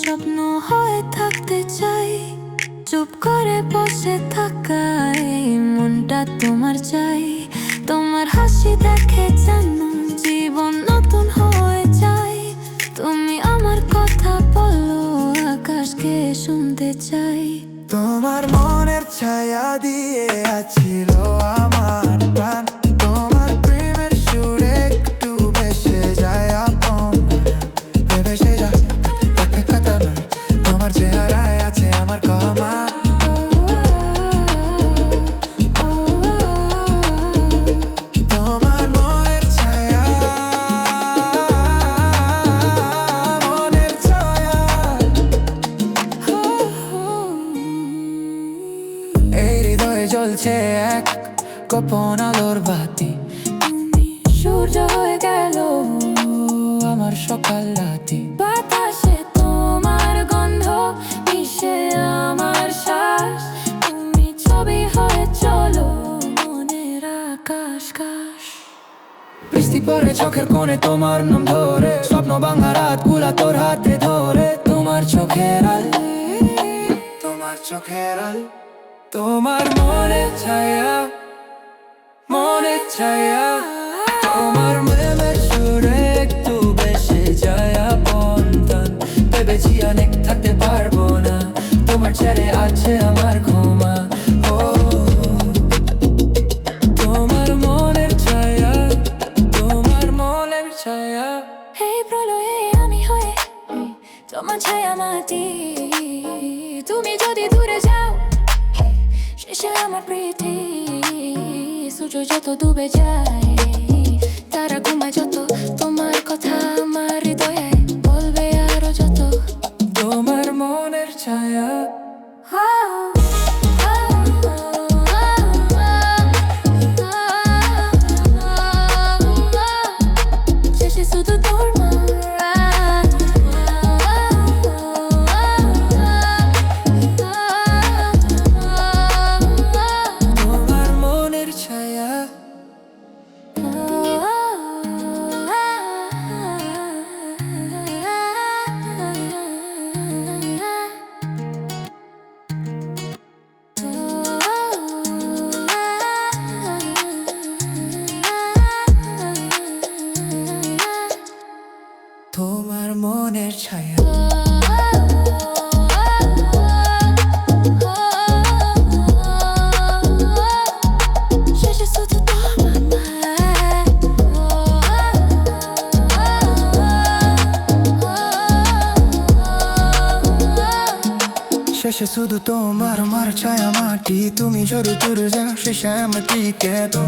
স্বপ্ন হয়ে থাকতে চাই, চুপ করে বসে থাকাই মনটা তোমার চাই। তোমার হাসি দেখে যেন জীবন নতুন হয়ে যায়। তুমি আমার কথা বলো, আকাশকে শুনতে চাই। তোমার মনের ছায়া দিয়ে আছিল আমার প্রাণ, তোমার প্রেমের সুরে একটু ভেসে যায় আপন। ভেসে যায় কথা নয়, তোমার চেহারায় আছে আমার ক্ষমা। তোমার মনের ছায়া, মনের ছায়া। এই হৃদয়ে জ্বলছে এক গোপন আলোর বাতি, সূর্য হয়ে গেল আমার সকাল রাতি। বাতাসে তোমার গন্ধ মিশে আমার শ্বাস। তুমি ছবি হয়ে চলো মনের আকাশ কাশ। বৃষ্টি পড়ে চোখের কোণে তোমার নাম ধরে, স্বপ্ন ভাঙা রাতগুলা তোর হাতে ধরে। তোমার চোখের আলো, তোমার চোখের আলো, তোমার মনের ছায়া, মনের ছায়া। তোমার প্রেমের সুরে একটু ভেসে যায় আপন টান। ভেবেছি অনেক থাকতে পারবো না, তোমার ছেড়ে আছে আমার ক্ষমা। ও তোমার মনের ছায়া, তোমার মনের ছায়া। এই প্রলয়ে আমি হয়ে তোমার ছায়া মাটি। তুমি যদি দূরে যাও শেষে আমার প্রীতি। সূর্য যত ডুবে যায়, তারা ঘুমায় যত, তোমার কথা আমার হৃদয়ে বলবে আরো যত। তোমার মনের ছায়া, শেষে শুধু তোমার তোমার মনের ছায়া। তোমার মনের ছায়া। শেষে শুধু শেষে শুধু তোমার আমার ছায়া মাটি। তুমি যদি দূরে যাও শেষে আমার দিকে তো